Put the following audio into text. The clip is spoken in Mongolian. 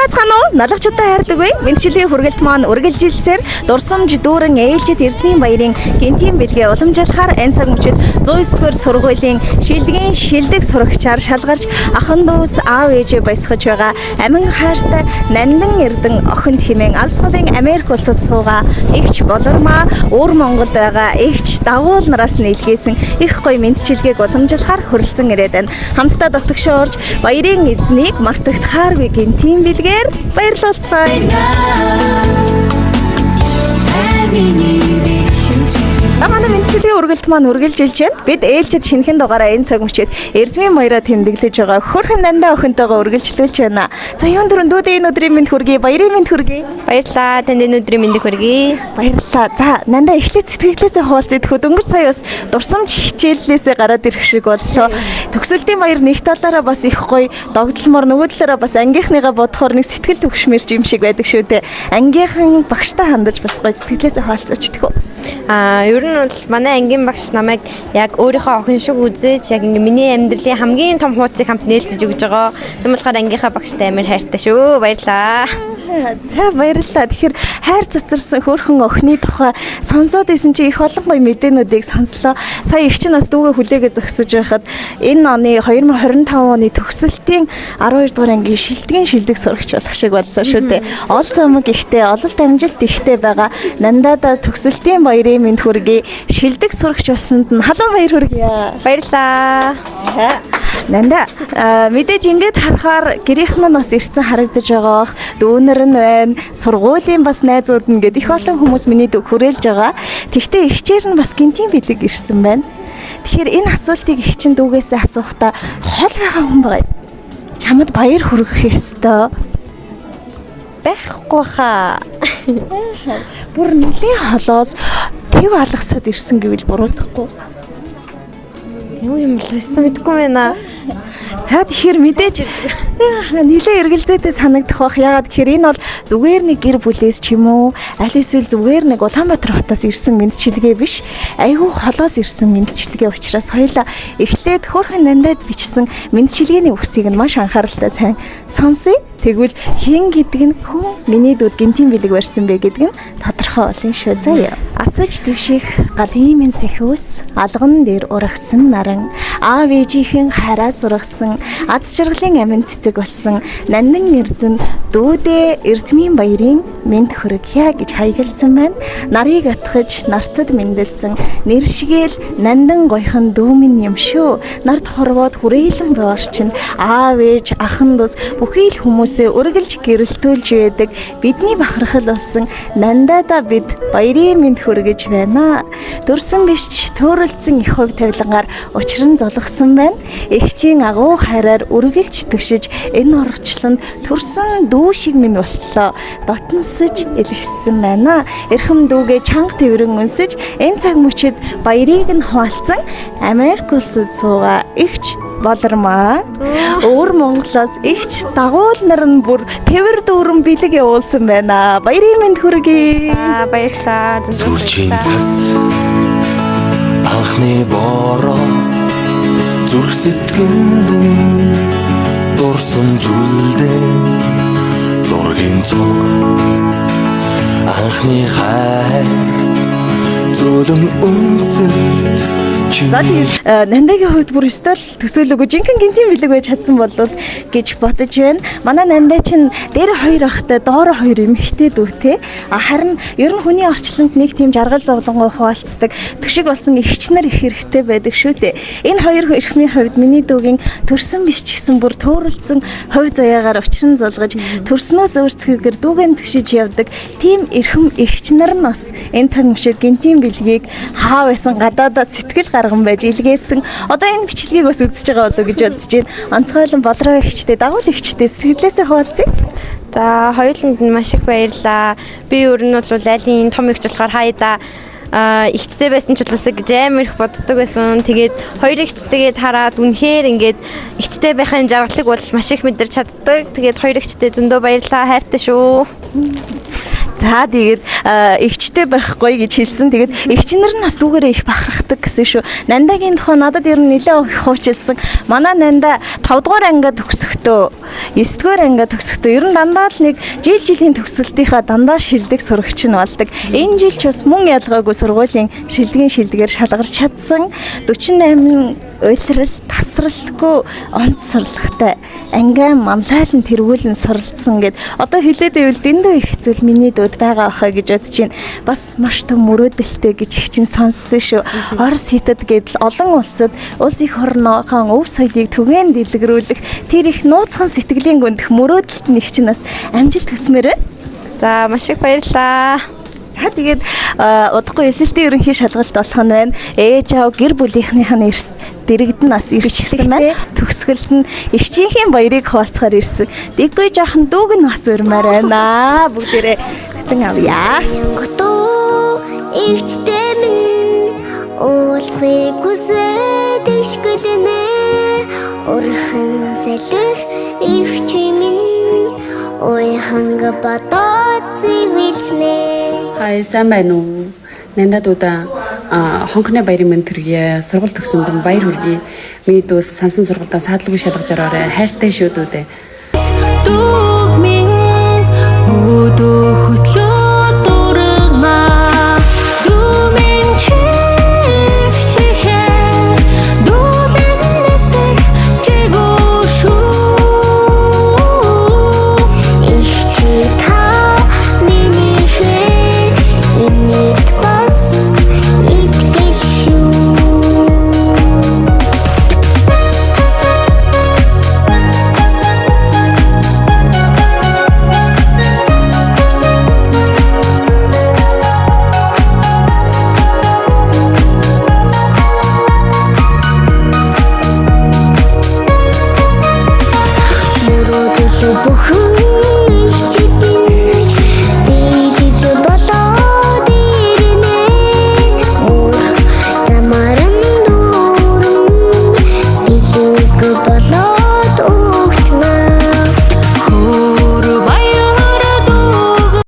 байцгаана уу? Налгачтай хайрдаг вэ? Мэдчилгээ хүргэлт маань үргэлжилсээр дурсамж дүүрэн ээлжид Эрдмийн баярын гинтийн бэлгээ уламжлахаар энэ цаг мөчид 109-р сургуулийн шилдэгэн шилдэг сурагчаар шалгарч ахан дүүс аав ээжээ баясгаж байгаа амин хайртай Нандан Эрдэн охин хэмээн алс холын Америк улсад суугаа эгч болормаа өвөр Монголд байгаа эгч дагуул нараас нийлгээсэн их гоё мэдчилгээг уламжлахаар хүрэлцэн ирээд байна. Хамтдаа дотгошоорж баярын эзнийг мартагдахааргүй гинтийн бэлгээр баярлуулцгаая. Манай мэдчилгээ үргэлт маань үргэлжилж байна. Бид ээлжид шинэхэн дугаараа энэ цаг мөчид Эрдмийн баяраа тэмдэглэж байгаа хөрхэн Нандаа охинтойгоо үргэлжлүүлж байна. За юун дөрөнд дүүдээ энэ өдрийн мэнд хүргэе, баярын мэнд хүргэе. Баярлалаа. Танд энэ өдрийн мэндийг хүргэе. Баярлалаа. За Нандаа эхлээд сэтгэлдээсээ хуваалцъя. Өнгөрсөн сая бас дурсамж хичээллээсээ гараад ирэх шиг боллоо. Төгсөлтийн баяр нэг талаараа бас их гоё догдломор, нөгөө талаараа бас ангийнхныгаа бодохоор нэг сэтгэл төвшмэрч юм шиг байдаг шүү дээ. Ангийнхан багштай хандаж бас гоё сэтгэлдээсээ хуваалцаж идэх үү? Ер нь бол манай ангийн багш намайг яг өөрийнхөө охин шиг үзэж яг ингээ миний амьдралын хамгийн том хуудсыг хамт нээлтэж өгж байгаа. Тийм болохоор ангийнхаа багштай амар хайртай шүү. Баярлалаа. За баярлалаа. Тэгэхээр хайр цацарсан хөөрхөн охины тухай сонсоод исэн чи их олон гоё мэдээнүүдийг сонслоо. Сая их чинь бас дүүгээ хүлээгээ зөксөж байхад энэ оны 2025 оны төгсөлтийн 12 дугаар ангийн шилдэгэн шилдэг сурагч болох шиг боллоо шүү дээ. Ол зомог ихтэй, ололт амжилт ихтэй байгаа Нандада төгсөлтийн баярын мэнд хүргэе. Шилдэг сурагч болсонд нь халуун баяр хүргэе. Баярлалаа. Нанда мэдээж ингээд харахаар гэрийнхэн нь бас ирсэн харагдаж байгаа. Дүүнэр нь байна. Сургуулийн бас найзууд нь гээд их олон хүмүүс миний дүү хүрээлж байгаа. Тэгвэл ихчээр нь бас гинтийн бэлэг ирсэн байна. Тэгэхээр энэ асуултыг их чин дүүгээсээ асуухтаа хол байгаа хүн байгаа. Чамд баяр хүргэх ёстой. Байхгүй хаа. Бүр нэлийн холоос төв алгасаад ирсэн гэвэл буруудахгүй. Юу юм бэ? Мэдгүй байна. За тэгэхээр мэдээж нилээ эргэлзээтэй санагдах бах. Ягаад гэхээр энэ бол зүгээр нэг гэр бүлээс ч юм уу, аль эсвэл зүгээр нэг Улаанбаатар хотоос ирсэн мэдчилгээ биш. Айгүй холоос ирсэн мэдчилгээ учраас хоёлаа эхлээд хөөрхөн Нандад бичсэн мэдчилгээний үгсийг нь маш анхааралтай сайн сонсъё. Тэгвэл хин гэдэг нь хүн миний дүүд гинтийн бэлэг барьсан бэ гэдэг нь тодорхой болно шүү. Заяа. Асаж дэвших галын минь сэхүүс алган дээр урагсан наран аав ээжийнхэн хараа сургасан аз жаргалын амин цэцэг болсон Нандан Эрдэн дүүдээ Эрдмийн баярын мэнд хүргье гэж хаягалсан байна. Нарыг атгаж нартад мэндэлсэн нэр шигээл Нандан гойхон дүү минь юм шүү. Нарт хорвоод хүрээлэн боорчин аав ээж ахан дус бүхий л хүмүүсээ үргэлж гэрэлтүүлж байдаг. Бидний бахархал болсон Нандада бид баярын мэнд хүргэж байна. Дөрсөн биш төөрөлдсөн их хувь тавилангаар учран золгосон байна. Эгчийн агуу хайраар үргэлж төшиж энэ орчлонд төрсөн дүү шиг минь боллоо. Дотносож илгэсэн байна. Эрхэм дүүгээ чанга тэврэн өнсөж энэ цаг мөчид баярыг нь хуваалцсан Америк улсад суугаа эгч болормаа. Өвөр Монголоос эгч дагуул нар нь бүр тэвэр дүүрэн бэлэг явуулсан байна. Баярын мэнд хүргэе. Баярлалаа. Сүрчийн цас анхны бороо зүрх сэтгэнд дурсан жүлдээ зургийн цог анхны хайр зөөлөн үнсэлт. За тийм Нандагийн хувьд бүр өстөл төсөөлөгөө жинхэнэ гинтийн бэлэг байж чадсан болов гэж бодож байна. Манай Нандаа чинь дээр хоёр ахтай доор хоёр эмэгтэй дүүтэй. Харин ер нь хүний орчлонд нэг тийм жаргал зовлонгоо хуваалцдаг төшиг болсон эгчнэр их хэрэгтэй байдаг шүү дээ. Энэ хоёр эрхмийн хувьд миний дүүгийн төрсөн биш ч гэсэн бүр төөрөлдсөн хувь заяагаар учран золгож төрснөөс өөрсгүйгээр дүүгэн төшиж явдаг. Тийм эрхэм эгчнэр нь бас энэ цаг мөчид гинтийн бэлгийг хаа байсан гадаадаа сэтгэл гарган байж илгээсэн. Одоо энэ бичлэгийг бас үзэж байгаа болов гэж бодож байна. Онцгойлон бодроо ихчтэй, дагуул ихчтэй сэтгэлээсээ хуваалцъя. За хоёуланд нь маш их баярлалаа. Би өөр нь бол айлын том ихч болохоор хайда ихчтэй байсан ч улсаа гэж амар их боддог байсан. Тэгээд хоёр ихчтэйгээд хараад үнэхээр ингээд ихчтэй байхын жаргалыг бол маш их мэдэрч чаддаг. Тэгээд хоёр ихчтэй зөндөө баярлалаа. Хайртай шүү. За тэгээд эгчтэй байхгүй гэж хэлсэн. Тэгээд эгчнэр нь бас дүүгээрээ их бахархдаг гэсэн шүү. Нандагийн тухай надад ер нь нэлээд их хуучилсан. Манай нанда 5 дугаар ангид төгсөхдөө 9 дугаар ангид төгсөхдөө ер нь дандаа л нэг жилийн төгсөлтийнхаа дандаа шилдэг сурагч нь болдог. Энэ жил ч бас мөн ялгаагүй сургуулийн шилдгээр шалгарч чадсан 48 уйлрал тасралгүй онц сурлагатай ангиан мамлайлан тэргүүлэн суралцсан гэд одоо хэлээд ивэл дэндүү их зүйл миний дүүд байгаа ахаа гэж бодож байна. Бас маш том мөрөөдөлтэй гэж их чинь сонссон шүү. Орос хятад гэдэл олон улсад улс их орноохон өв соёлыг түгээн дэлгэрүүлэх тэр их нууцхан сэтгэлийн гүндэх мөрөөдөлт нь их чинь бас амжилт төсмөр. За маш их баярлалаа. За тэгээд удахгүй эсэлтийн ерөнхий шалгалт болох нь байна. Ээж аав гэр бүлийнхнийх нь дэрэгдэн нас ирчихсэн байна. Төгсгөлд нь эгчийнхээ баярыг хуваалцахаар ирсэн. Дэггүй жоохон дүүг нь бас урмаар байна. Бүгдээрээ хөтөн авъя. Готоо эгчтэй минь уулзахыг хүсээд ишгэлэнэ. Урхан салхих эгч минь ой ханга бодоод зэвэлснэ. Хай сайн байна уу? Нандадуудаа хонхны баярын мэнд төргийе. Сургууль төгсөнд баяр хүргэе. Миний дүүс сансан сургуульдаа саадлгүй шалгаж ороорой. Хайртай шүү дүүдээ.